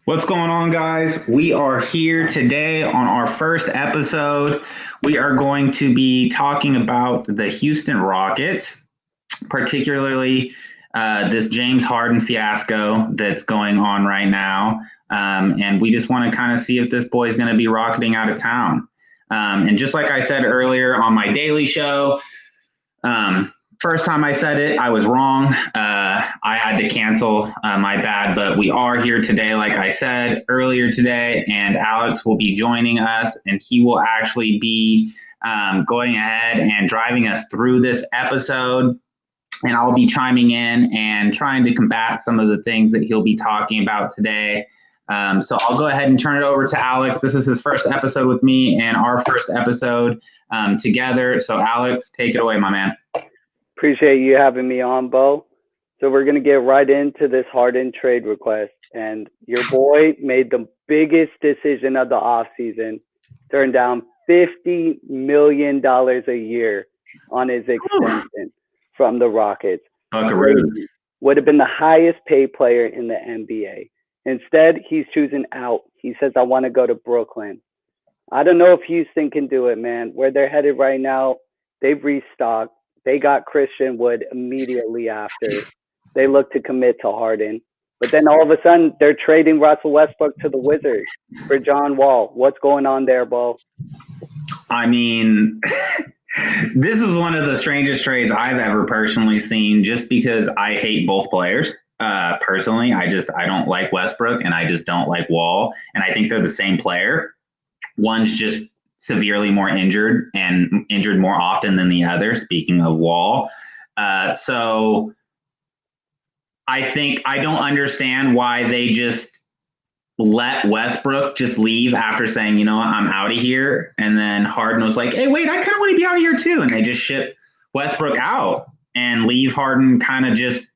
What's going on, guys? We are here today on our first episode. We are going to be talking about the Houston Rockets, particularly this James Harden fiasco that's going on right now. And we just want to kind of see if this boy is going to be rocketing out of town. And just like I said earlier on my daily show, first time I said it, I was wrong. I had to cancel, my bad, but we are here today, like I said earlier today, and Alex will be joining us, and he will actually be going ahead and driving us through this episode. And I'll be chiming in and trying to combat some of the things that he'll be talking about today. So I'll go ahead and turn it over to Alex. This is his first episode with me and our first episode together. So Alex, take it away, my man. Appreciate you having me on, Beau. So we're going to get right into this Harden trade request. And your boy made the biggest decision of the offseason, turned down $50 million a year on his extension from the Rockets. Would have been the highest paid player in the NBA. Instead, he's choosing out. He says, I want to go to Brooklyn. I don't know if Houston can do it, man. Where they're headed right now, they've restocked. They got Christian Wood immediately after. They look to commit to Harden. But then all of a sudden, they're trading Russell Westbrook to the Wizards for John Wall. What's going on there, Beau? I mean, this is one of the strangest trades I've ever personally seen, just because I hate both players. Personally, I don't like Westbrook, and I just don't like Wall. And I think they're the same player. One's just severely more injured and injured more often than the other, speaking of Wall. So I don't understand why they just let Westbrook just leave after saying, you know what, I'm out of here. And then Harden was like, hey, wait, I kind of want to be out of here too. And they just ship Westbrook out and leave Harden kind of just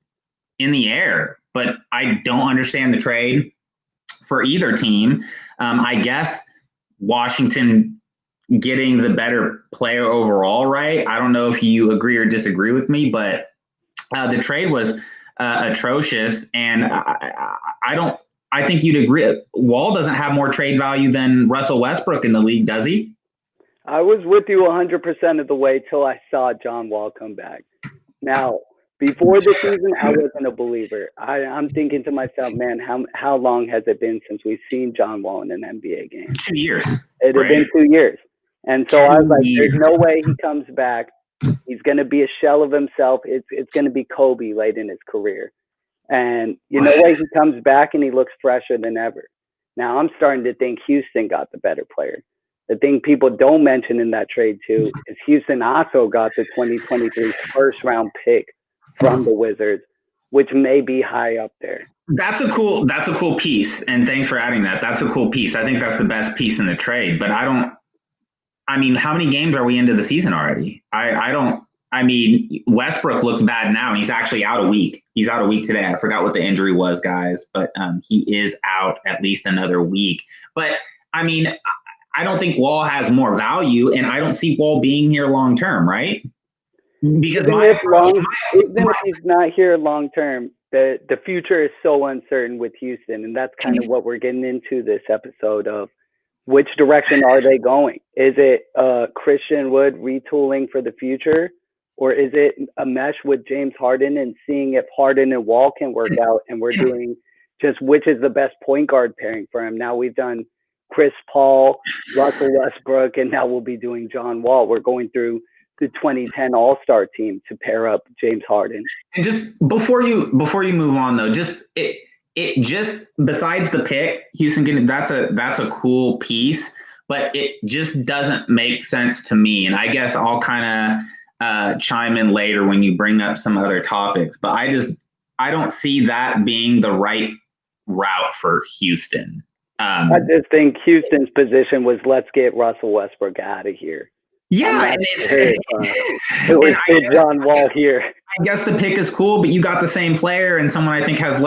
in the air. But I don't understand the trade for either team. I guess Washington getting the better player overall, right? I don't know if you agree or disagree with me, but the trade was atrocious, and I think you'd agree. Wall doesn't have more trade value than Russell Westbrook in the league, does he? I was with you 100% of the way till I saw John Wall come back. Now, before the season, I wasn't a believer. I'm thinking to myself, man, how long has it been since we've seen John Wall in an NBA game? 2 years. It had been 2 years. And so I was like, there's no way he comes back. He's going to be a shell of himself. It's going to be Kobe late in his career. And you know what? He comes back and he looks fresher than ever. Now I'm starting to think Houston got the better player. The thing people don't mention in that trade too is Houston also got the 2023 first round pick from the Wizards, which may be high up there. That's a cool piece. And thanks for adding that. That's a cool piece. I think that's the best piece in the trade, but how many games are we into the season already? Westbrook looks bad now, and he's actually out a week. He's out a week today. I forgot what the injury was, guys, but he is out at least another week. But, I don't think Wall has more value, and I don't see Wall being here long term, right? Because even if he's not here long term, the future is so uncertain with Houston, and that's kind of what we're getting into this episode of. Which direction are they going? Is it Christian Wood retooling for the future? Or is it a mesh with James Harden and seeing if Harden and Wall can work out, and we're doing just which is the best point guard pairing for him? Now we've done Chris Paul, Russell Westbrook, and now we'll be doing John Wall. We're going through the 2010 All-Star team to pair up James Harden. And just before you move on though, it just besides the pick, Houston that's a cool piece, but it just doesn't make sense to me. And I guess I'll kind of chime in later when you bring up some other topics. But I don't see that being the right route for Houston. I just think Houston's position was let's get Russell Westbrook out of here. Yeah, it was John Wall here. I guess the pick is cool, but you got the same player and someone I think has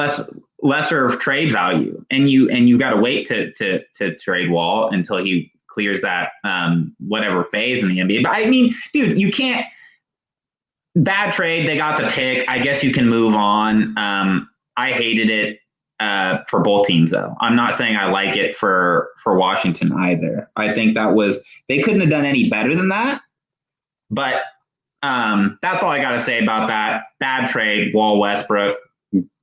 lesser trade value, and you got to wait to trade Wall until he clears that whatever phase in the NBA. But dude, you can't. Bad trade. They got the pick. I guess you can move on. I hated it. for both teams, though. I'm not saying I like it for Washington either. I think they couldn't have done any better than that. But that's all I got to say about that. Bad trade, Wall Westbrook.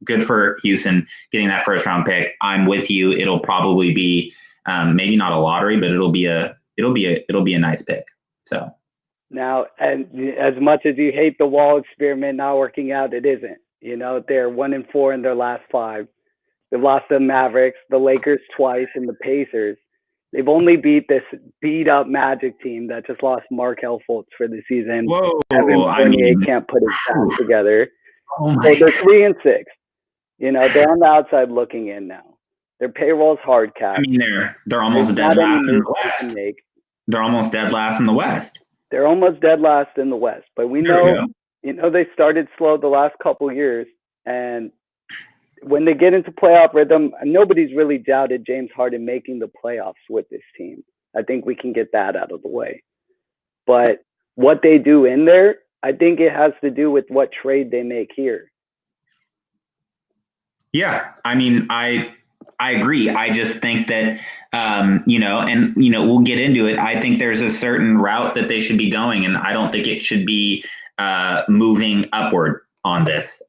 Good for Houston getting that first round pick. I'm with you. It'll probably be maybe not a lottery, but it'll be a nice pick. So now, and as much as you hate the Wall experiment not working out, it isn't. They're 1-4 in their last 5. They've lost the Mavericks, the Lakers twice, and the Pacers. They've only beat this beat-up Magic team that just lost Markelle Fultz for the season. Whoa, Evan Fournier can't put his back together. Oh my so they're 3-6. They're on the outside looking in now. Their payroll's hard cap. I mean, they're almost dead last in the West. They're almost dead last in the West. They're almost dead last in the West, but we know, they started slow the last couple years, and when they get into playoff rhythm, nobody's really doubted James Harden making the playoffs with this team. I think we can get that out of the way. But what they do in there, I think it has to do with what trade they make here. Yeah, I mean, I agree. I just think that, we'll get into it. I think there's a certain route that they should be going, and I don't think it should be moving upward on this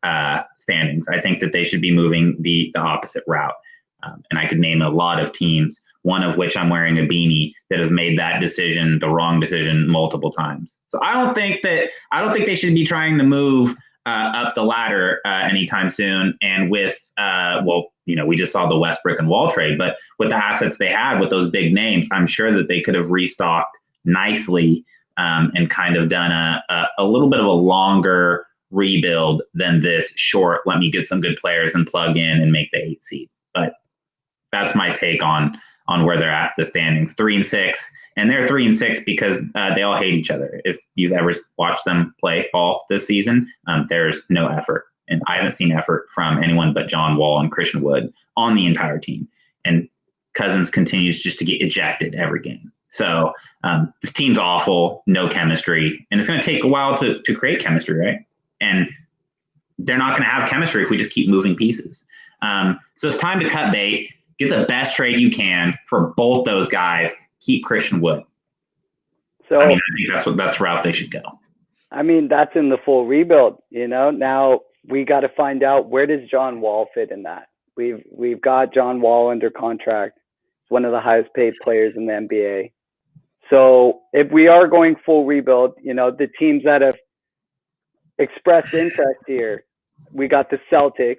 standings. I think that they should be moving the opposite route. And I could name a lot of teams, one of which I'm wearing a beanie, that have made that decision, the wrong decision, multiple times. So I don't think they should be trying to move up the ladder anytime soon. And with, we just saw the Westbrook and Wall trade, but with the assets they had with those big names, I'm sure that they could have restocked nicely and kind of done a little bit of a longer rebuild than this short, let me get some good players and plug in and make the 8 seed. But that's my take on where they're at, the standings, 3-6. And they're 3-6 because they all hate each other. If you've ever watched them play ball this season, there's no effort. And I haven't seen effort from anyone but John Wall and Christian Wood on the entire team. And Cousins continues just to get ejected every game. So this team's awful, no chemistry. And it's going to take a while to create chemistry, right? And they're not going to have chemistry if we just keep moving pieces. So it's time to cut bait, get the best trade you can for both those guys, keep Christian Wood. So I think that's the route they should go. I mean, that's in the full rebuild, Now we got to find out, where does John Wall fit in that? We've got John Wall under contract. He's one of the highest paid players in the NBA. So if we are going full rebuild, the teams that have expressed interest here, we got the Celtics,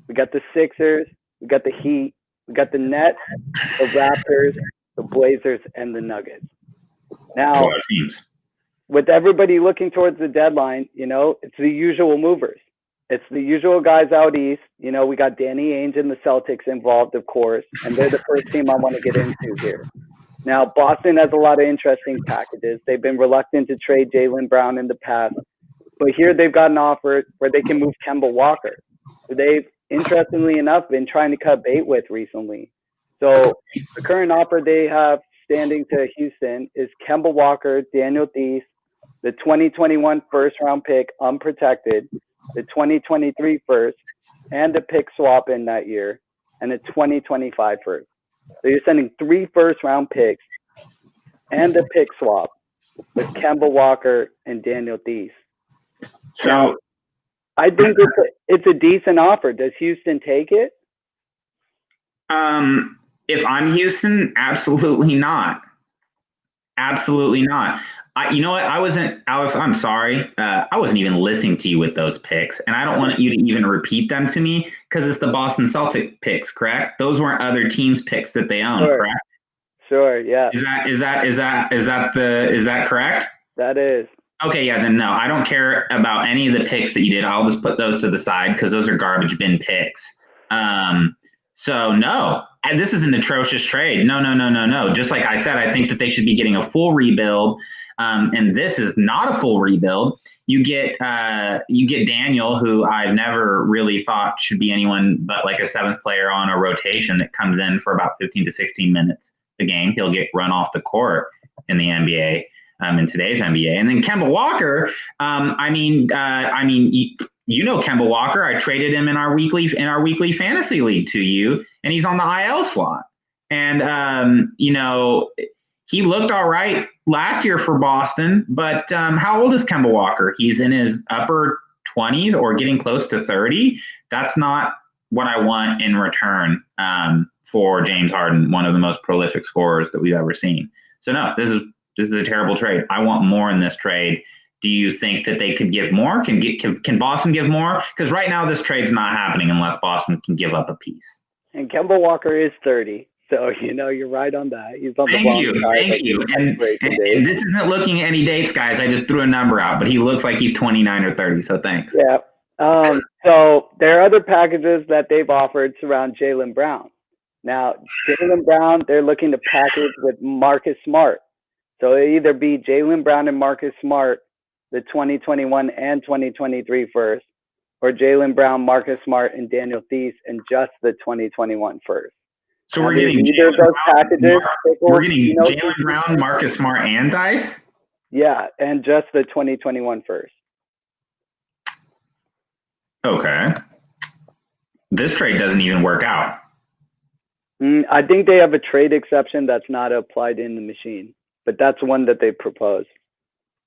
we got the Sixers, we got the Heat, we got the Nets, the Raptors, the Blazers, and the Nuggets. Now, with everybody looking towards the deadline, it's the usual movers. It's the usual guys out east. We got Danny Ainge and the Celtics involved, of course, and they're the first team I want to get into here. Now, Boston has a lot of interesting packages. They've been reluctant to trade Jaylen Brown in the past, but here they've got an offer where they can move Kemba Walker, who they've, interestingly enough, been trying to cut bait with recently. So the current offer they have standing to Houston is Kemba Walker, Daniel Theis, the 2021 first-round pick unprotected, the 2023 first, and a pick swap in that year, and a 2025 first. So you're sending 3 first-round picks and a pick swap with Kemba Walker and Daniel Theis. So I think it's a decent offer. Does Houston take it? If I'm Houston, absolutely not. Absolutely not. You know what? Alex, I'm sorry. I wasn't even listening to you with those picks, and I don't want you to even repeat them to me because it's the Boston Celtic picks, correct? Those weren't other teams' picks that they own, correct? Sure, yeah. Is that correct? That is. Okay, yeah, then no, I don't care about any of the picks that you did. I'll just put those to the side because those are garbage bin picks. So no, this is an atrocious trade. No. Just like I said, I think that they should be getting a full rebuild. And this is not a full rebuild. You get Daniel, who I've never really thought should be anyone but like a 7th player on a rotation that comes in for about 15 to 16 minutes a game. He'll get run off the court in the NBA, in today's NBA. And then Kemba Walker, Kemba Walker. I traded him in our weekly fantasy league to you, and he's on the IL slot. And he looked all right last year for Boston, but how old is Kemba Walker? He's in his upper 20s or getting close to 30. That's not what I want in return for James Harden, one of the most prolific scorers that we've ever seen. So no, this is a terrible trade. I want more in this trade. Do you think that they could give more? Can Boston give more? Because right now this trade's not happening unless Boston can give up a piece. And Kemba Walker is 30. So, you're right on that. He's on the wrong side. Thank you. And this isn't looking at any dates, guys. I just threw a number out, but he looks like he's 29 or 30, so thanks. Yeah. So there are other packages that they've offered surround Jaylen Brown. Now, Jaylen Brown, they're looking to package with Marcus Smart. So it'll either be Jaylen Brown and Marcus Smart, the 2021 and 2023 first, or Jaylen Brown, Marcus Smart, and Daniel Theis, and just the 2021 first. So we're getting Jaylen Brown, Marcus Smart, and Theis? Yeah, and just the 2021 first. Okay. This trade doesn't even work out. I think they have a trade exception that's not applied in the machine, but that's one that they proposed.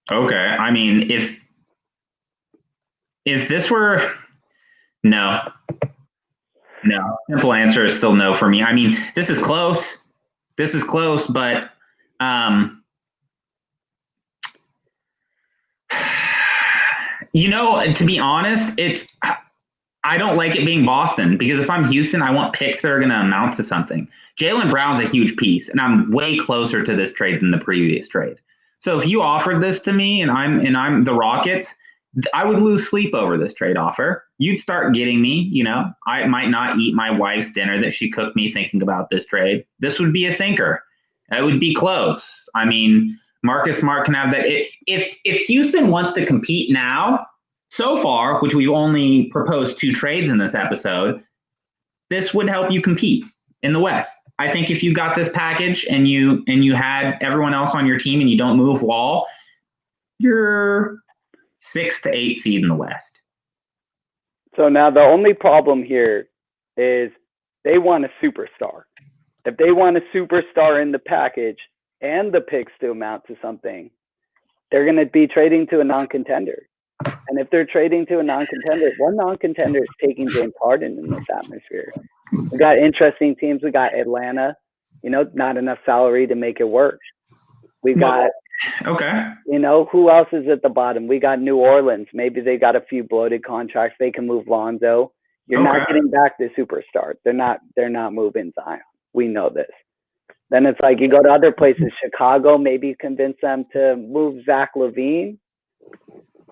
Okay. I mean, if this were no. Simple answer is still no for me. I mean, this is close, but to be honest, I don't like it being Boston because if I'm Houston, I want picks that are going to amount to something. Jaylen Brown's a huge piece, and I'm way closer to this trade than the previous trade. So if you offered this to me and I'm the Rockets, I would lose sleep over this trade offer. You'd start getting me, I might not eat my wife's dinner that she cooked me thinking about this trade. This would be a thinker. It would be close. I mean, Marcus Smart can have that. If Houston wants to compete now, so far, which we've only proposed 2 trades in this episode, this would help you compete in the West. I think if you got this package and you had everyone else on your team and you don't move Wall, you're 6 to 8 seed in the West. So now the only problem here is they want a superstar. If they want a superstar in the package and the picks to amount to something, they're going to be trading to a non-contender. And if they're trading to a non-contender, one non-contender is taking James Harden in this atmosphere. We got interesting teams. We got Atlanta, not enough salary to make it work. We got, who else is at the bottom? We got New Orleans. Maybe they got a few bloated contracts. They can move Lonzo. You're not getting back the superstar. They're not moving Zion. We know this. Then it's like you go to other places, Chicago, maybe convince them to move Zach LaVine.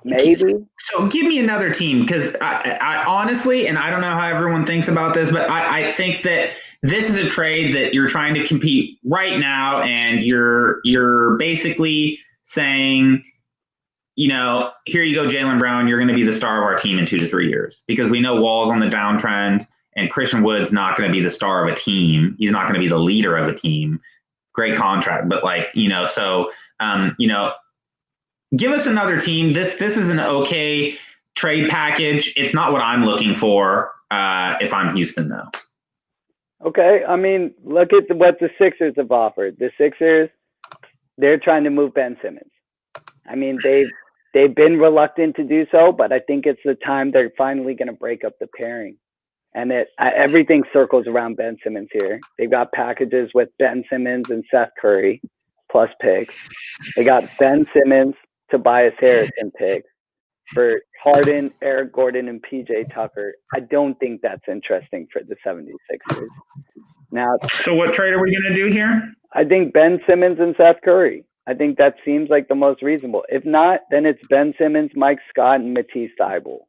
Maybe. So give me another team because I honestly, and I don't know how everyone thinks about this, but I think that this is a trade that you're trying to compete right now, and you're basically saying, here you go, Jaylen Brown, you're going to be the star of our team in 2 to 3 years because we know Wall's on the downtrend, and Christian Wood's not going to be the star of a team. He's not going to be the leader of a team. Great contract, but give us another team. This is an okay trade package. It's not what I'm looking for if I'm Houston, though. Okay. I mean, look at what the Sixers have offered. The Sixers, they're trying to move Ben Simmons. I mean, they've been reluctant to do so, but I think it's the time they're finally going to break up the pairing. And everything circles around Ben Simmons here. They've got packages with Ben Simmons and Seth Curry plus picks. They got Ben Simmons, Tobias Harris, and picks for Harden, Eric Gordon, and PJ Tucker. I don't think that's interesting for the 76ers. Now, so what trade are we going to do here? I think Ben Simmons and Seth Curry. I think that seems like the most reasonable. If not, then it's Ben Simmons, Mike Scott, and Matisse Thybulle.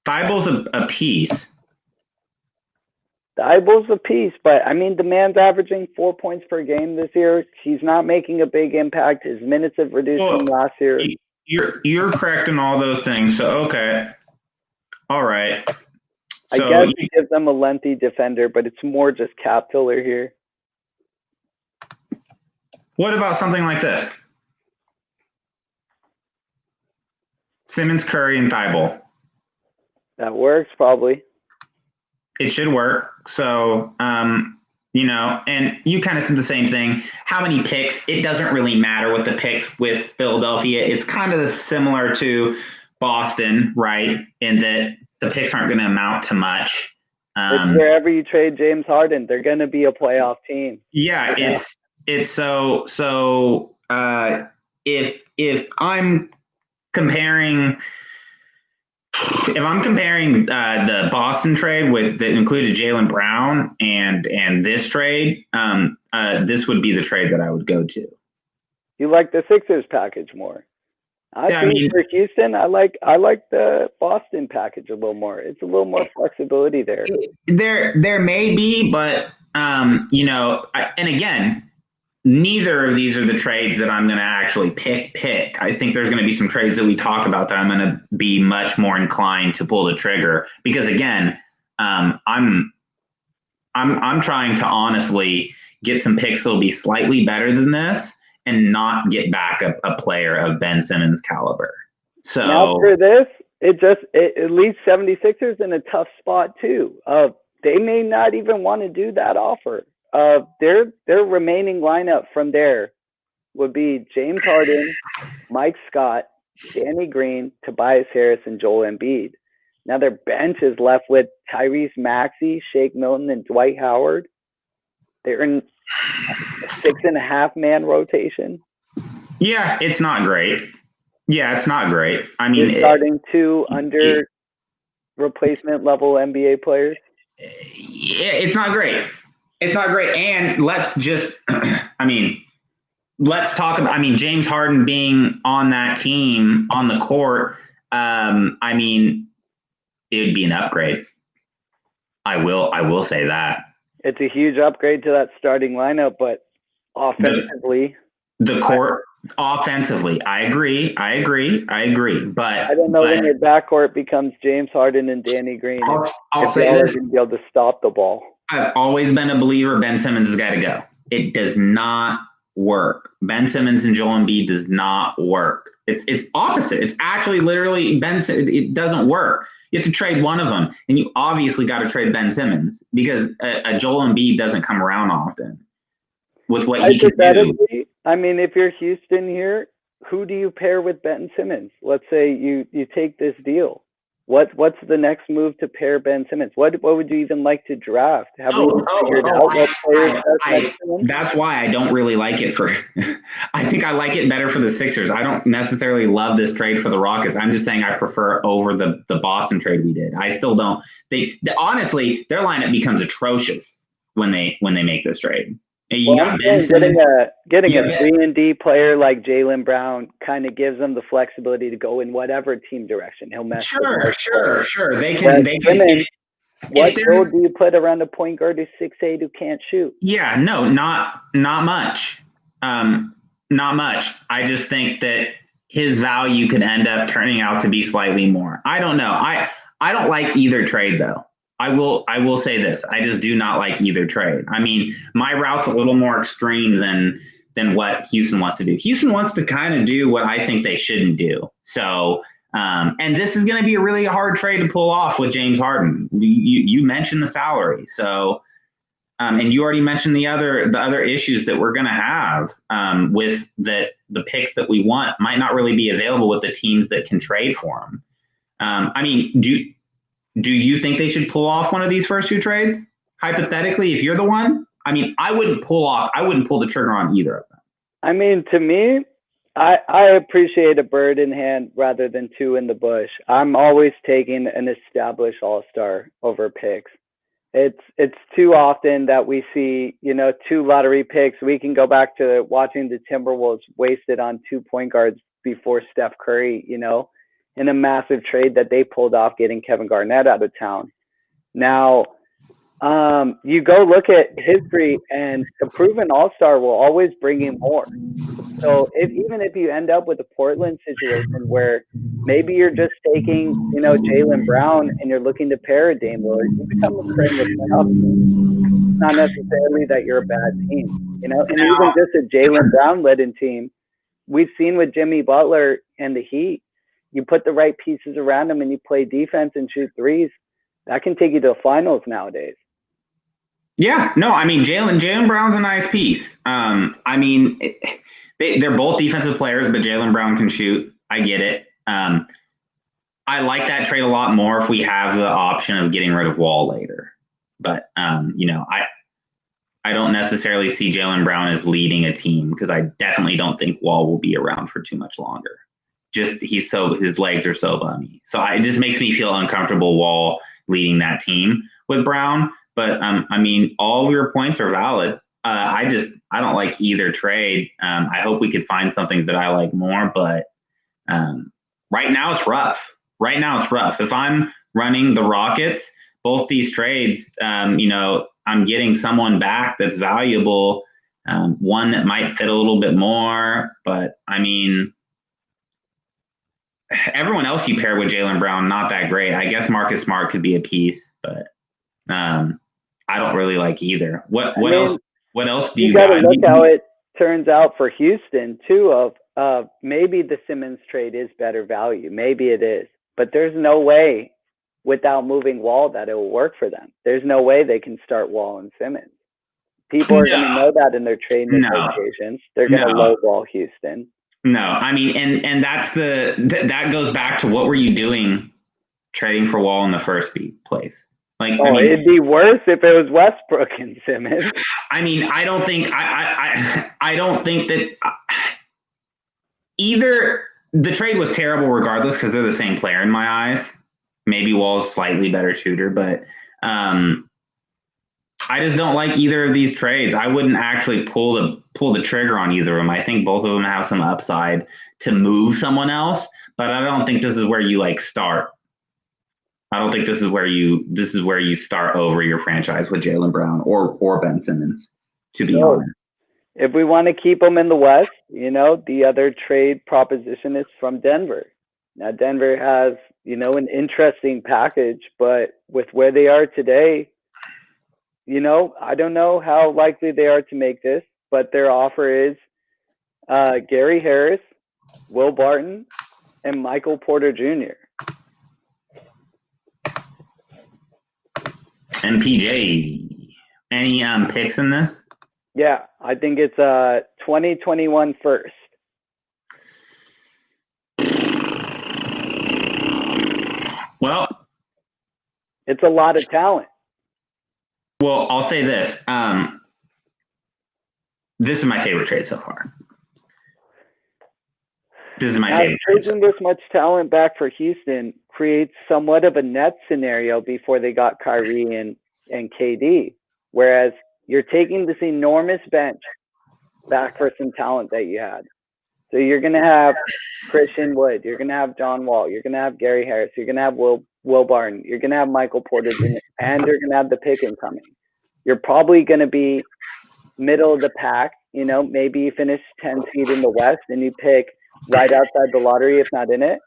Thybulle's a piece. Thybulle's a piece, but I mean, the man's averaging 4 points per game this year. He's not making a big impact. His minutes have reduced from last year. You're correct in all those things. So okay, all right. So, I guess you give them a lengthy defender, but it's more just cap filler here. What about something like this? Simmons, Curry, and Thibault. That works probably. It should work. So, you know, and you kind of said the same thing. How many picks? It doesn't really matter what the picks with Philadelphia. It's kind of similar to Boston, right? In that the picks aren't going to amount to much. Wherever you trade James Harden, they're going to be a playoff team. Yeah, it's so if I'm comparing the Boston trade with that included Jaylen Brown and this trade, this would be the trade that I would go to. You like the Sixers package more? I think for Houston, I like the Boston package a little more. It's a little more flexibility there. There may be, but you know, and again, neither of these are the trades that I'm going to actually pick. I think there's going to be some trades that we talk about that I'm going to be much more inclined to pull the trigger because again, I'm trying to honestly get some picks that'll be slightly better than this and not get back a player of Ben Simmons caliber. So now for this, it leaves 76ers in a tough spot too. They may not even want to do that offer. Their remaining lineup from there would be James Harden, Mike Scott, Danny Green, Tobias Harris, and Joel Embiid. Now their bench is left with Tyrese Maxey, Shake Milton, and Dwight Howard. They're in a 6.5-man rotation. Yeah, it's not great. I mean, you're starting two under replacement level NBA players. Yeah, it's not great. And let's talk about, James Harden being on that team on the court. It would be an upgrade. I will say that. It's a huge upgrade to that starting lineup, but offensively, the court offensively, I agree. But I don't know when your backcourt becomes James Harden and Danny Green. I'll say this: be able to stop the ball. I've always been a believer Ben Simmons has got to go. It does not work. Ben Simmons and Joel Embiid does not work. It's opposite. It's actually literally it doesn't work. You have to trade one of them, and you obviously got to trade Ben Simmons because a Joel Embiid doesn't come around often with what he can do. I mean, if you're Houston here, who do you pair with Ben Simmons? Let's say you take this deal. What's the next move to pair Ben Simmons? What would you even like to draft? Have we figured out what players that's why I don't really like it for I think I like it better for the Sixers. I don't necessarily love this trade for the Rockets. I'm just saying I prefer over the Boston trade we did. I still don't. Honestly, their lineup becomes atrocious when they make this trade. Getting a 3-and-D player like Jaylen Brown kind of gives them the flexibility to go in whatever team direction he'll mess. Sure. They can. What role do you put around a point guard who's 6'8" who can't shoot? Yeah, no, not much. Not much. I just think that his value could end up turning out to be slightly more. I don't know. I don't like either trade though. I will say this. I just do not like either trade. I mean, my route's a little more extreme than what Houston wants to do. Houston wants to kind of do what I think they shouldn't do. So, and this is going to be a really hard trade to pull off with James Harden. You mentioned the salary. So, and you already mentioned the other issues that we're going to have with the picks that we want might not really be available with the teams that can trade for them. Do you think they should pull off one of these first two trades? Hypothetically, if you're the one, I wouldn't pull the trigger on either of them. I mean, to me, I appreciate a bird in hand rather than two in the bush. I'm always taking an established all-star over picks. It's too often that we see, two lottery picks. We can go back to watching the Timberwolves wasted on 2 point guards before Steph Curry, in a massive trade that they pulled off getting Kevin Garnett out of town. Now, you go look at history, and a proven all-star will always bring in more. So even if you end up with a Portland situation where maybe you're just taking, Jaylen Brown and you're looking to pair a Dame Lillard, you become a perennial playoff team. It's not necessarily that you're a bad team, and even just a Jaylen Brown-led team. We've seen with Jimmy Butler and the Heat, you put the right pieces around him and you play defense and shoot threes, that can take you to the finals nowadays. Yeah, no, I mean Jaylen Brown's a nice piece. I mean, they're both defensive players, but Jaylen Brown can shoot. I get it. I like that trade a lot more if we have the option of getting rid of Wall later. But I don't necessarily see Jaylen Brown as leading a team because I definitely don't think Wall will be around for too much longer. Just his legs are so bummy. So it just makes me feel uncomfortable Wall leading that team with Brown. But I mean, all of your points are valid. I don't like either trade. I hope we could find something that I like more, but right now it's rough. If I'm running the Rockets, both these trades, I'm getting someone back that's valuable, one that might fit a little bit more. But I mean, everyone else you pair with Jaylen Brown, not that great. I guess Marcus Smart could be a piece, but I don't really like either. What else? What else do you got got? to look how it turns out for Houston too. Of maybe the Simmons trade is better value. Maybe it is, but there's no way without moving Wall that it will work for them. There's no way they can start Wall and Simmons. People are going to know that in their trade negotiations. They're going to lowball Houston. No, I mean, and that goes back to what were you doing trading for Wall in the first place? Like, it'd be worse if it was Westbrook and Simmons. I mean, I don't think that either the trade was terrible regardless because they're the same player in my eyes. Maybe Wall's slightly better shooter, but I just don't like either of these trades. I wouldn't actually pull the trigger on either of them. I think both of them have some upside to move someone else, but I don't think this is where you start. I don't think this is where you start over your franchise with Jaylen Brown or Ben Simmons, to be honest. If we want to keep them in the West, the other trade proposition is from Denver. Now, Denver has, an interesting package, but with where they are today, I don't know how likely they are to make this, but their offer is Gary Harris, Will Barton, and Michael Porter Jr. MPJ, any picks in this? Yeah, I think it's 2021 first. Well, it's a lot of talent. Well, I'll say this. This is my favorite trade so far. This is my favorite trade. Taking this much talent back for Houston creates somewhat of a Nets scenario before they got Kyrie and KD. Whereas you're taking this enormous bench back for some talent that you had. So you're going to have Christian Wood. You're going to have John Wall. You're going to have Gary Harris. You're going to have Will Barton. You're going to have Michael Porter Jr. And you're going to have the pick incoming. You're probably going to be middle of the pack. Maybe you finish 10 seed in the West and you pick right outside the lottery, if not in it.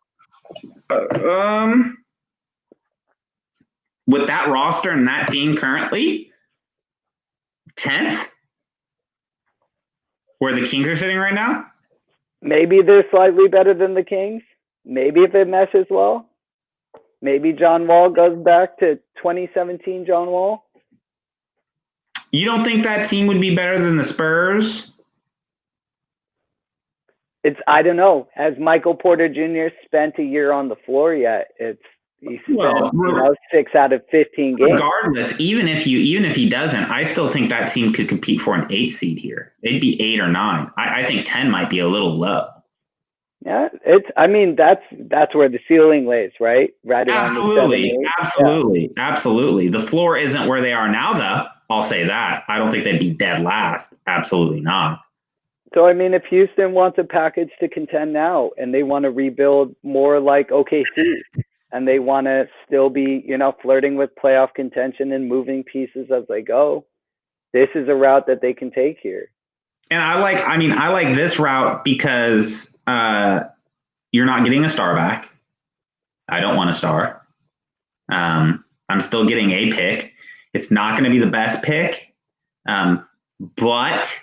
With that roster and that team currently, 10th? Where the Kings are sitting right now? Maybe they're slightly better than the Kings. Maybe if it meshes well. Maybe John Wall goes back to 2017 John Wall. You don't think that team would be better than the Spurs? I don't know. Has Michael Porter Jr. spent a year on the floor yet? He's spent 6 out of 15 games. Regardless, even if he doesn't, I still think that team could compete for an 8 seed here. It'd be 8 or 9. I think 10 might be a little low. Yeah, that's where the ceiling lays, right? Right around absolutely. The floor isn't where they are now, though. I'll say that. I don't think they'd be dead last. Absolutely not. So, if Houston wants a package to contend now and they want to rebuild more like OKC and they want to still be, flirting with playoff contention and moving pieces as they go, this is a route that they can take here. And I like this route because you're not getting a star back. I don't want a star. I'm still getting a pick. It's not going to be the best pick, but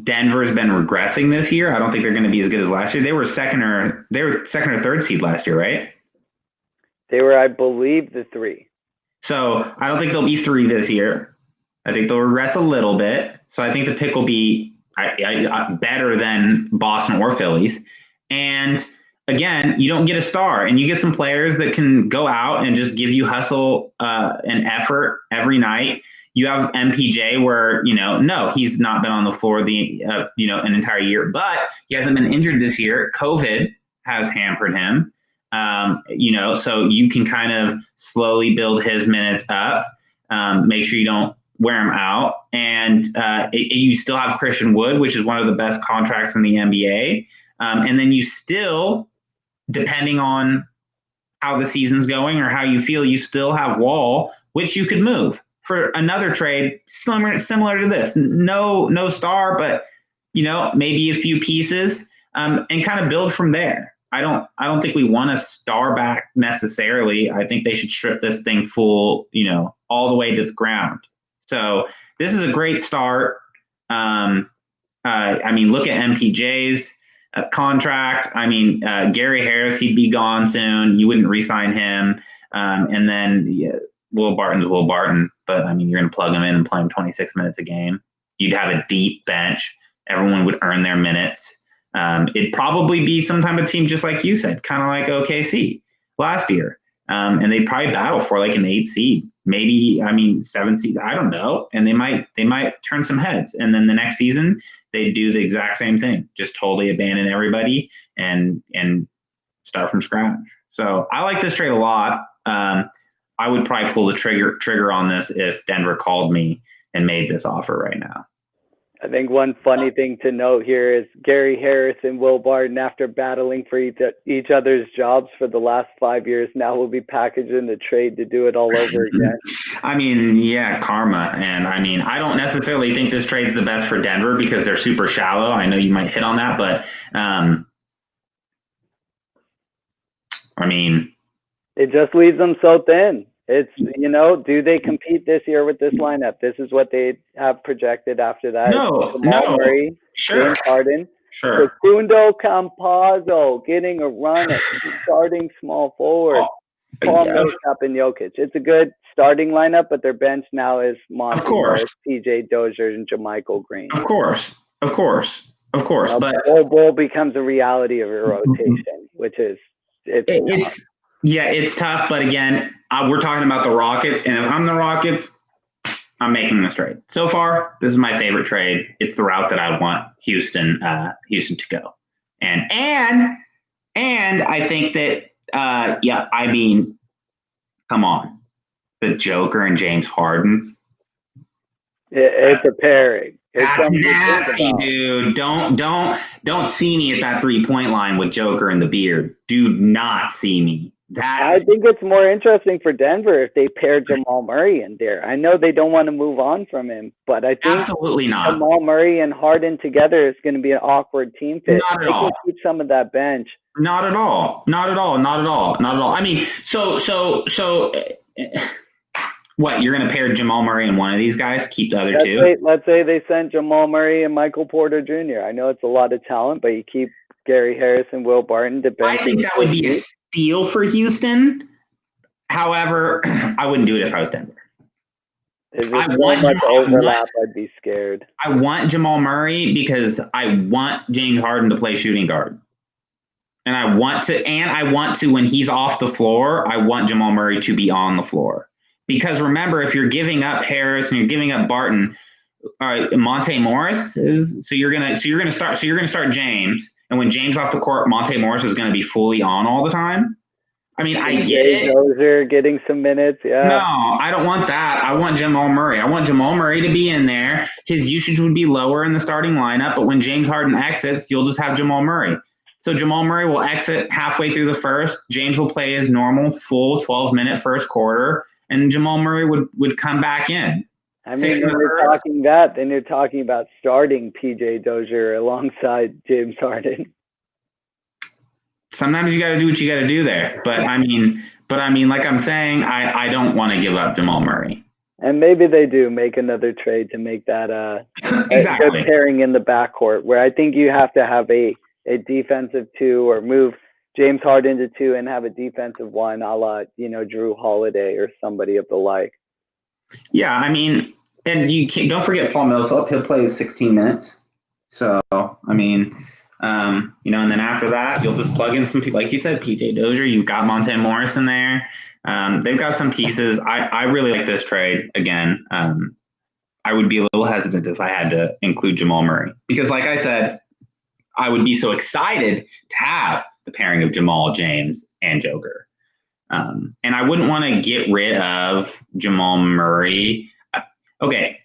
Denver's been regressing this year. I don't think they're going to be as good as last year. They were second or third seed last year, right? They were, I believe, the 3. So I don't think they'll be 3 this year. I think they'll regress a little bit. So I think the pick will be better than Boston or Phillies. And again, you don't get a star, and you get some players that can go out and just give you hustle and effort every night. You have MPJ where, no, he's not been on the floor an entire year, but he hasn't been injured this year. COVID has hampered him. So you can kind of slowly build his minutes up, make sure you don't wear him out. And you still have Christian Wood, which is one of the best contracts in the NBA. And then you still, depending on how the season's going or how you feel, you still have Wall, which you could move for another trade similar to this. No star, but maybe a few pieces, and kind of build from there. I don't think we want a star back necessarily. I think they should strip this thing full, all the way to the ground. So this is a great start. Look at MPJ's contract. Gary Harris, he'd be gone soon. You wouldn't re-sign him. And then Will Barton's Will Barton, but you're going to plug him in and play him 26 minutes a game. You'd have a deep bench. Everyone would earn their minutes. It'd probably be some type of team, just like you said, kind of like OKC last year. And they'd probably battle for like an 8 seed, maybe, 7 seed. I don't know. And they might turn some heads. And then the next season, they'd do the exact same thing, just totally abandon everybody and start from scratch. So I like this trade a lot. I would probably pull the trigger on this if Denver called me and made this offer right now. I think one funny thing to note here is Gary Harris and Will Barton, after battling for each other's jobs for the last 5 years, now will be packaged in the trade to do it all over again. Karma. And I don't necessarily think this trade's the best for Denver because they're super shallow. I know you might hit on that, but it just leaves them so thin. It's, do they compete this year with this lineup? This is what they have projected after that. No. Murray, Sure. James Harden, Sure. Facundo Campazzo getting a run at starting small forward. Paul Millsap and Jokic. It's a good starting lineup, but their bench now is Monty Morris, PJ Dozier, and JaMychal Green. Of course. But the whole bowl becomes a reality of a rotation, which is it's tough. But again, we're talking about the Rockets, and if I'm the Rockets, I'm making this trade. So far, this is my favorite trade. It's the route that I want Houston to go, and I think that come on, the Joker and James Harden. It's a pairing. That's nasty, dude. Don't see me at that 3-point line with Joker and the beard. Do not see me. I think it's more interesting for Denver if they pair Jamal Murray in there. I know they don't want to move on from him, but I think absolutely not. Jamal Murray and Harden together is going to be an awkward team fit. Not at all. They can keep some of that bench. Not at all. So what, you're going to pair Jamal Murray and one of these guys, keep the other two? Let's say they sent Jamal Murray and Michael Porter Jr. I know it's a lot of talent, but you keep Gary Harris and Will Barton. I think that would be a steal for Houston. However, I wouldn't do it if I was Denver. I'd be scared. I want Jamal Murray because I want James Harden to play shooting guard. And I want to, when he's off the floor, I want Jamal Murray to be on the floor. Because remember, if you're giving up Harris and you're giving up Barton, Monte Morris so you're gonna start James, and when James off the court, Monte Morris is gonna be fully on all the time. I get it. Dozier getting some minutes, yeah. No, I don't want that. I want Jamal Murray. I want Jamal Murray to be in there. His usage would be lower in the starting lineup, but when James Harden exits, you'll just have Jamal Murray. So Jamal Murray will exit halfway through the first. James will play his normal full 12-minute first quarter. And Jamal Murray would come back in. When you're talking that, then you're talking about starting PJ Dozier alongside James Harden. Sometimes you got to do what you got to do there. But like I'm saying, I don't want to give up Jamal Murray. And maybe they do make another trade to make that a good Exactly. pairing in the backcourt, where I think you have to have a defensive two, or move James Harden to two and have a defensive one, a la Drew Holiday or somebody of the like. Yeah, I mean, and you can't, don't forget Paul Millsap. He'll play 16 minutes. So, I mean, and then after that, you'll just plug in some people. Like you said, PJ Dozier, you've got Monte Morris in there. They've got some pieces. I really like this trade. Again, I would be a little hesitant if I had to include Jamal Murray. Because, like I said, I would be so excited to have the pairing of Jamal, James, and Joker. And I wouldn't want to get rid of Jamal Murray. Okay,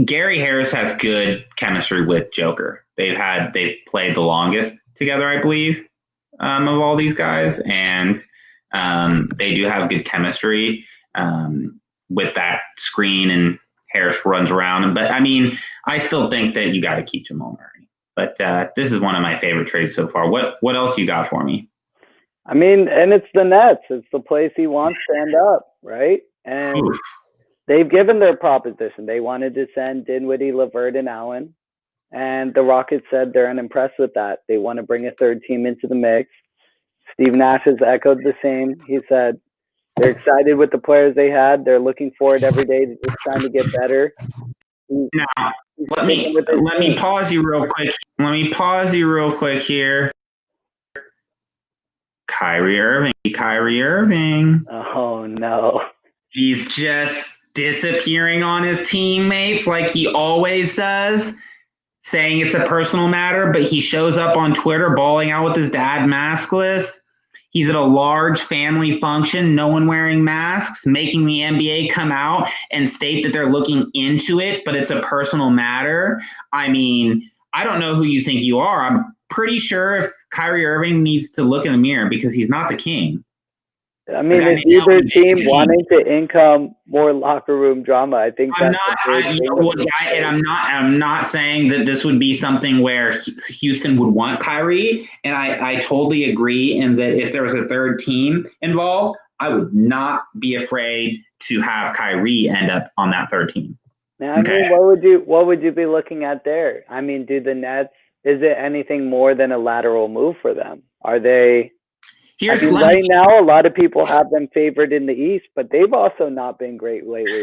Gary Harris has good chemistry with Joker. They've played the longest together, I believe, of all these guys, and they do have good chemistry with that screen, and Harris runs around. But I mean, I still think that you got to keep Jamal Murray. But this is one of my favorite trades so far. What else you got for me? I mean, and it's the Nets. It's the place he wants to end up, right? And Oof. They've given their proposition. They wanted to send Dinwiddie, LeVert, and Allen. And the Rockets said they're unimpressed with that. They want to bring a third team into the mix. Steve Nash has echoed the same. He said they're excited with the players they had. They're looking forward every day to just trying to get better. Now, let me pause you real quick. Let me pause you real quick here. Kyrie Irving. Oh, no. He's just disappearing on his teammates like he always does, saying it's a personal matter, but he shows up on Twitter bawling out with his dad maskless. He's at a large family function, no one wearing masks, making the NBA come out and state that they're looking into it, but it's a personal matter. I mean, I don't know who you think you are. I'm pretty sure if Kyrie Irving needs to look in the mirror because he's not the king. I mean, it's either team wanting to income more locker room drama. I think that's I'm not saying that this would be something where Houston would want Kyrie, and I totally agree. And that if there was a third team involved, I would not be afraid to have Kyrie end up on that third team. Now, I mean, what would you be looking at there? I mean, do the Nets? Is it anything more than a lateral move for them? Are they? Right now, a lot of people have them favored in the East, but they've also not been great lately.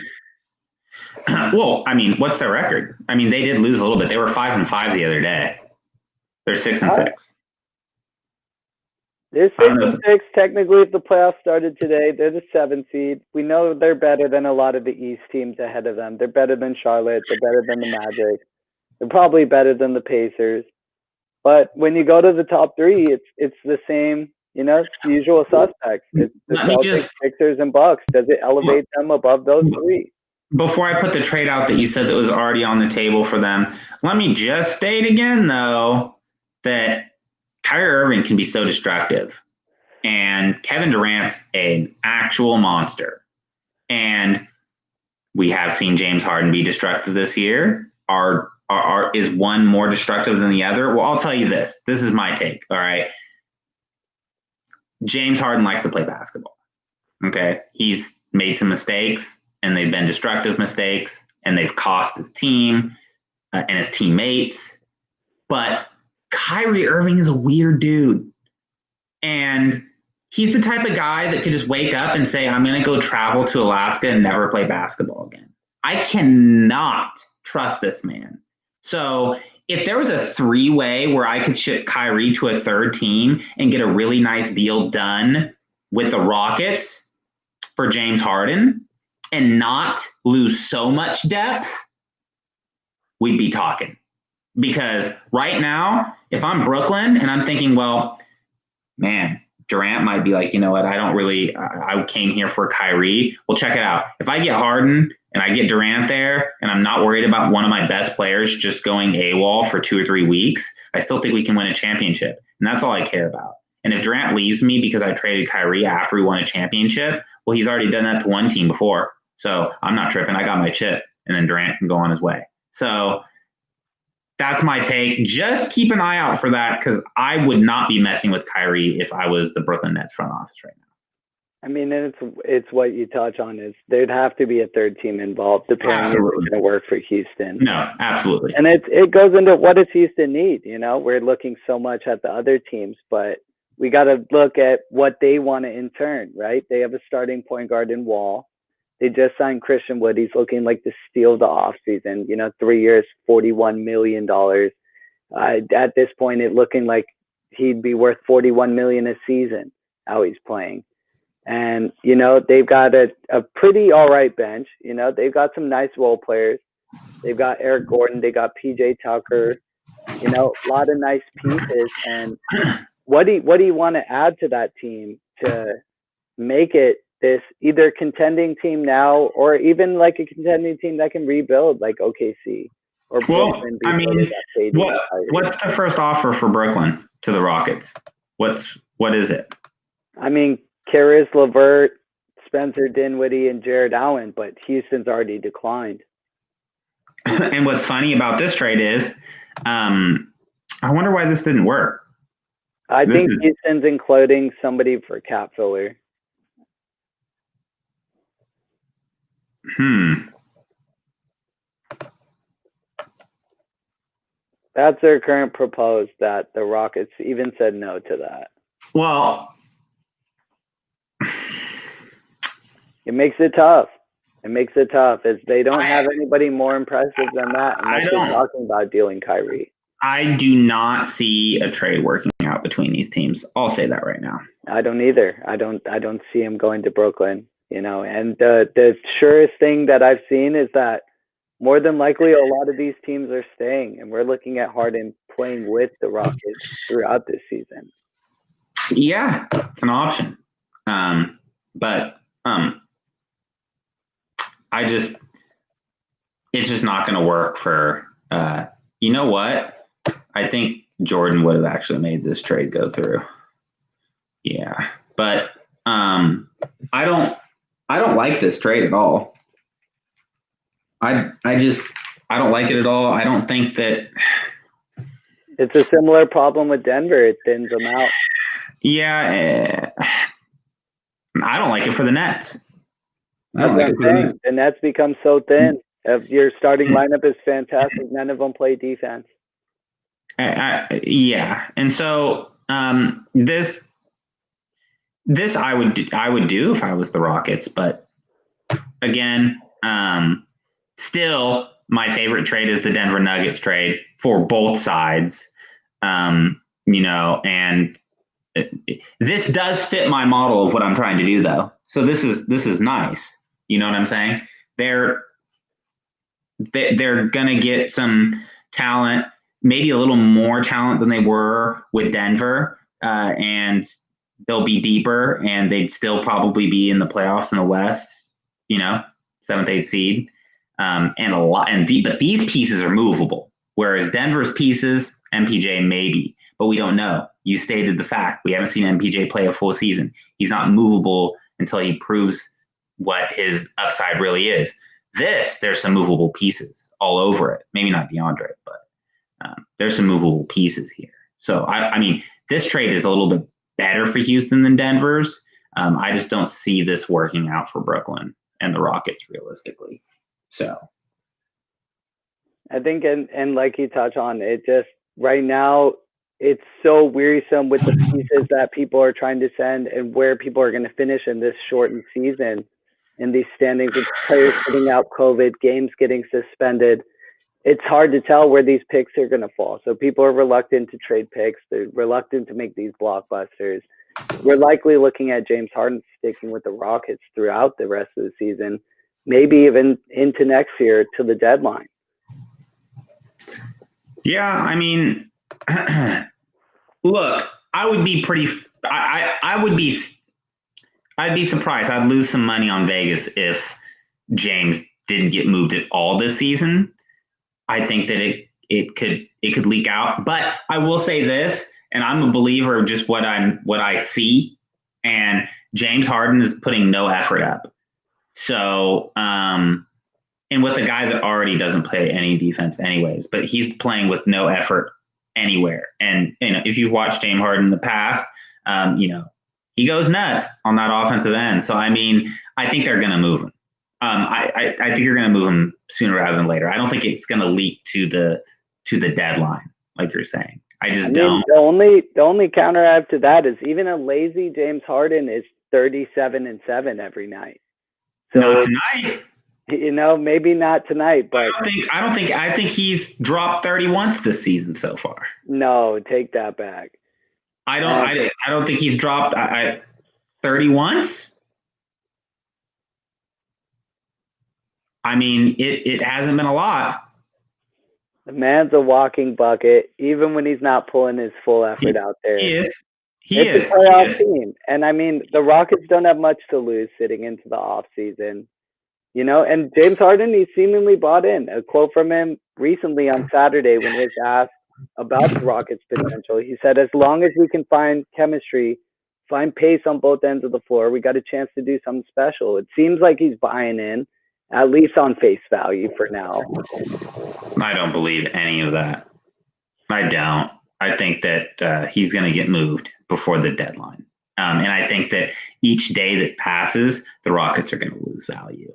Well, I mean, what's their record? I mean, they did lose a little bit. They were 5-5 the other day. They're 6-6. They're 6-6. Technically, if the playoffs started today, they're the 7th seed. We know they're better than a lot of the East teams ahead of them. They're better than Charlotte. They're better than the Magic. They're probably better than the Pacers. But when you go to the top three, it's the same. It's the usual suspects. It's the Celtics, Sixers, and Bucks. Does it elevate them above those three? Before I put the trade out that you said that was already on the table for them, let me just state again, though, that Kyrie Irving can be so destructive. And Kevin Durant's an actual monster. And we have seen James Harden be destructive this year. Is one more destructive than the other? Well, I'll tell you this. This is my take, all right? James Harden likes to play basketball. Okay, he's made some mistakes, and they've been destructive mistakes, and they've cost his team and his teammates. But Kyrie Irving is a weird dude, and he's the type of guy that could just wake up and say, "I'm going to go travel to Alaska and never play basketball again." I cannot trust this man. So if there was a three-way where I could ship Kyrie to a third team and get a really nice deal done with the Rockets for James Harden and not lose so much depth, we'd be talking. Because right now, if I'm Brooklyn and I'm thinking, well, man, Durant might be like, you know what, I came here for Kyrie. Well, check it out. If I get Harden and I get Durant there, and I'm not worried about one of my best players just going AWOL for 2 or 3 weeks, I still think we can win a championship. And that's all I care about. And if Durant leaves me because I traded Kyrie after we won a championship, well, he's already done that to one team before. So I'm not tripping. I got my chip. And then Durant can go on his way. So that's my take. Just keep an eye out for that, because I would not be messing with Kyrie if I was the Brooklyn Nets front office right now. I mean, and it's what you touch on is there'd have to be a third team involved. The pairing isn't Absolutely. going to work for Houston. No, absolutely. And it goes into what does Houston need? You know, we're looking so much at the other teams, but we got to look at what they want to in turn, right? They have a starting point guard in Wall. They just signed Christian Wood. He's looking like the steal of the offseason. You know, 3 years, $41 million. At this point, it looking like he'd be worth $41 million a season. How he's playing. And, you know, they've got a pretty all right bench. You know, they've got some nice role players. They've got Eric Gordon. They got PJ Tucker. You know, a lot of nice pieces. And what do you want to add to that team to make it this either contending team now or even like a contending team that can rebuild like OKC or Brooklyn? Well, I mean, what's the first offer for Brooklyn to the Rockets? What is it? I mean, Karis LeVert, Spencer Dinwiddie, and Jared Allen, but Houston's already declined. And what's funny about this trade is, I wonder why this didn't work. I think Houston's including somebody for cap filler. That's their current proposed. That the Rockets even said no to that. Well, it makes it tough. It makes it tough as they don't have anybody more impressive than that unless they're talking about dealing Kyrie. I do not see a trade working out between these teams. I'll say that right now. I don't either. I don't see him going to Brooklyn, you know, and the surest thing that I've seen is that more than likely a lot of these teams are staying, and we're looking at Harden playing with the Rockets throughout this season. Yeah, it's an option. But it's just not going to work for, you know what? I think Jordan would have actually made this trade go through. Yeah, but I don't like this trade at all. I don't like it at all. I don't think that it's a similar problem with Denver. It thins them out. Yeah, I don't like it for the Nets. The Nets become so thin. If your starting lineup is fantastic, none of them play defense. Yeah, and so this I would do if I was the Rockets, but again, still my favorite trade is the Denver Nuggets trade for both sides. You know, and this does fit my model of what I'm trying to do, though. So this is nice. You know what I'm saying? They're gonna get some talent, maybe a little more talent than they were with Denver, and they'll be deeper, and they'd still probably be in the playoffs in the West. You know, 7th, 8th seed, but these pieces are movable. Whereas Denver's pieces, MPJ maybe, but we don't know. You stated the fact. We haven't seen MPJ play a full season. He's not movable until he proves what his upside really is. There's some movable pieces all over it. Maybe not DeAndre, but there's some movable pieces here. So, I mean, this trade is a little bit better for Houston than Denver's. I just don't see this working out for Brooklyn and the Rockets realistically. So, I think, and like you touch on, it just right now, it's so wearisome with the pieces that people are trying to send and where people are going to finish in this shortened season in these standings with players sitting out COVID, games getting suspended. It's hard to tell where these picks are going to fall. So people are reluctant to trade picks. They're reluctant to make these blockbusters. We're likely looking at James Harden sticking with the Rockets throughout the rest of the season, maybe even into next year to the deadline. Yeah, I mean, look, I'd be surprised. I'd lose some money on Vegas if James didn't get moved at all this season. I think that it could leak out. But I will say this, and I'm a believer of just what I see, and James Harden is putting no effort up. So, and with a guy that already doesn't play any defense anyways, but he's playing with no effort anywhere. And you know, if you've watched James Harden in the past, you know, He goes nuts on that offensive end. So I mean, I think they're going to move him. I think you're going to move him sooner rather than later. I don't think it's going to leak to the deadline, like you're saying. I don't. The only counter to that is even a lazy James Harden is 37-7 every night. So not tonight. Maybe not tonight, but I think he's dropped 30 once this season so far. No, take that back. I don't think he's dropped 30 once. I mean, it hasn't been a lot. The man's a walking bucket, even when he's not pulling his full effort out there. He is. It's a playoff team. And I mean, the Rockets don't have much to lose sitting into the offseason. And James Harden, he seemingly bought in. A quote from him recently on Saturday when he was asked about the Rockets' potential. He said, as long as we can find chemistry, find pace on both ends of the floor, we got a chance to do something special. It seems like he's buying in, at least on face value for now. I don't believe any of that. I don't. I think that he's going to get moved before the deadline. And I think that each day that passes, the Rockets are going to lose value.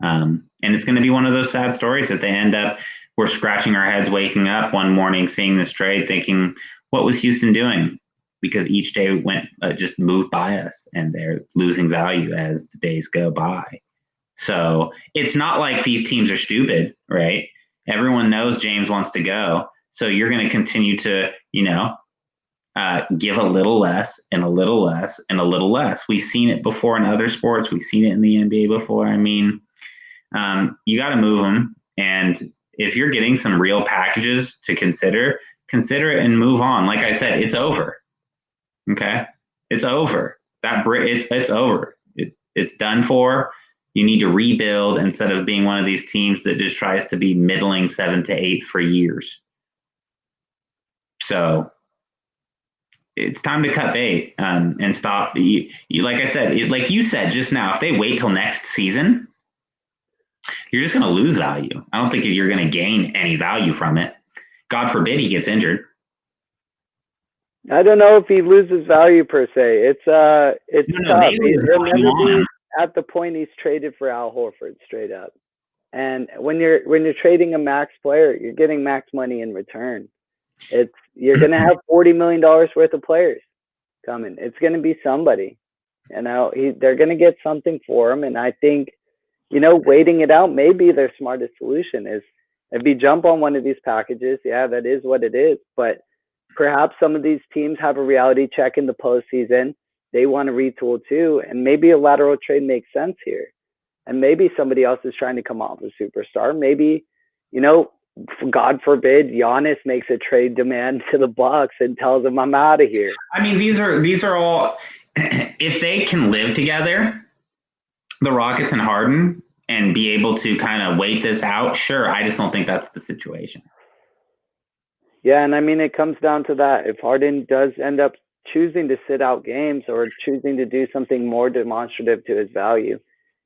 And it's going to be one of those sad stories that they end up, we're scratching our heads, waking up one morning, seeing this trade, thinking, what was Houston doing? Because each day went just moved by us, and they're losing value as the days go by. So it's not like these teams are stupid, right? Everyone knows James wants to go. So you're going to continue to, give a little less and a little less and a little less. We've seen it before in other sports. We've seen it in the NBA before. I mean, you got to move them. And if you're getting some real packages to consider it and move on. Like I said, it's over. Okay. It's over. It's over. It's done for. You need to rebuild instead of being one of these teams that just tries to be middling 7 to 8 for years. So it's time to cut bait and stop. You like I said, like you said just now, if they wait till next season, you're just going to lose value. I don't think you're going to gain any value from it. God forbid he gets injured. I don't know if he loses value per se. It's tough. He'll never be at the point he's traded for Al Horford, straight up. And when you're trading a max player, you're getting max money in return. You're going to have $40 million worth of players coming. It's going to be somebody. They're going to get something for him. And I think, waiting it out may be their smartest solution. Is if you jump on one of these packages, yeah, that is what it is. But perhaps some of these teams have a reality check in the postseason. They want to retool too. And maybe a lateral trade makes sense here. And maybe somebody else is trying to come off a superstar. Maybe, God forbid, Giannis makes a trade demand to the Bucks and tells them, I'm out of here. I mean, these are all, if they can live together, the Rockets and Harden, and be able to kind of wait this out, sure. I just don't think that's the situation. Yeah, and I mean, it comes down to that. If Harden does end up choosing to sit out games or choosing to do something more demonstrative to his value,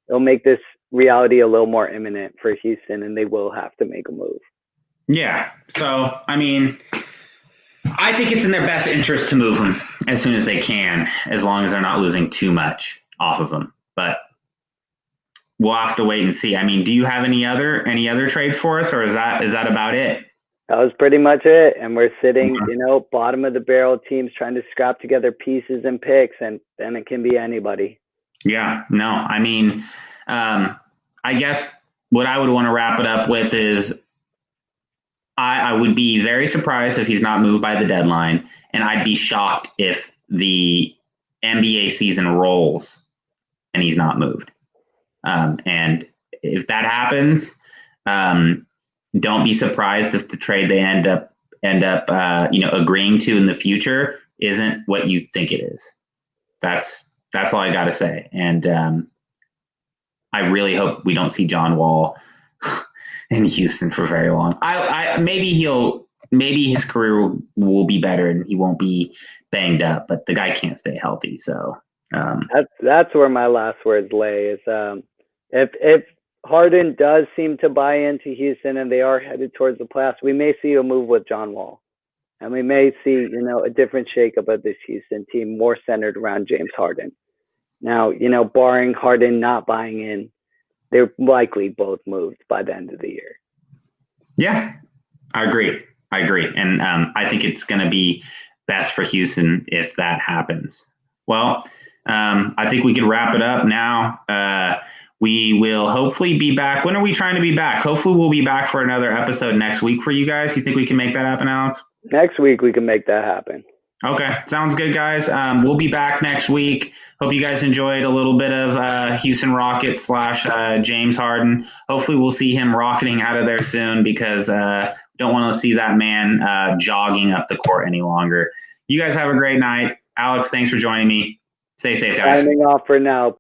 it'll make this reality a little more imminent for Houston, and they will have to make a move. Yeah. So, I mean, I think it's in their best interest to move them as soon as they can, as long as they're not losing too much off of them. But we'll have to wait and see. I mean, do you have any other trades for us, or is that about it? That was pretty much it. And we're sitting, bottom of the barrel teams trying to scrap together pieces and picks, and then it can be anybody. Yeah. No, I mean, I guess what I would want to wrap it up with is I would be very surprised if he's not moved by the deadline, and I'd be shocked if the NBA season rolls and he's not moved. And if that happens, don't be surprised if the trade they end up agreeing to in the future isn't what you think it is. That's all I got to say. And I really hope we don't see John Wall in Houston for very long. Maybe his career will be better and he won't be banged up, but the guy can't stay healthy. So that's where my last words lay. Is if Harden does seem to buy into Houston and they are headed towards the playoffs, we may see a move with John Wall. And we may see, a different shakeup of this Houston team, more centered around James Harden. Now, barring Harden not buying in, they're likely both moved by the end of the year. Yeah, I agree. And I think it's going to be best for Houston if that happens. Well, I think we can wrap it up now. We will hopefully be back. When are we trying to be back? Hopefully we'll be back for another episode next week for you guys. You think we can make that happen, Alex? Next week we can make that happen. Okay, sounds good, guys. We'll be back next week. Hope you guys enjoyed a little bit of Houston Rockets / James Harden. Hopefully we'll see him rocketing out of there soon because don't want to see that man jogging up the court any longer. You guys have a great night. Alex, thanks for joining me. Stay safe, guys. Signing off for now.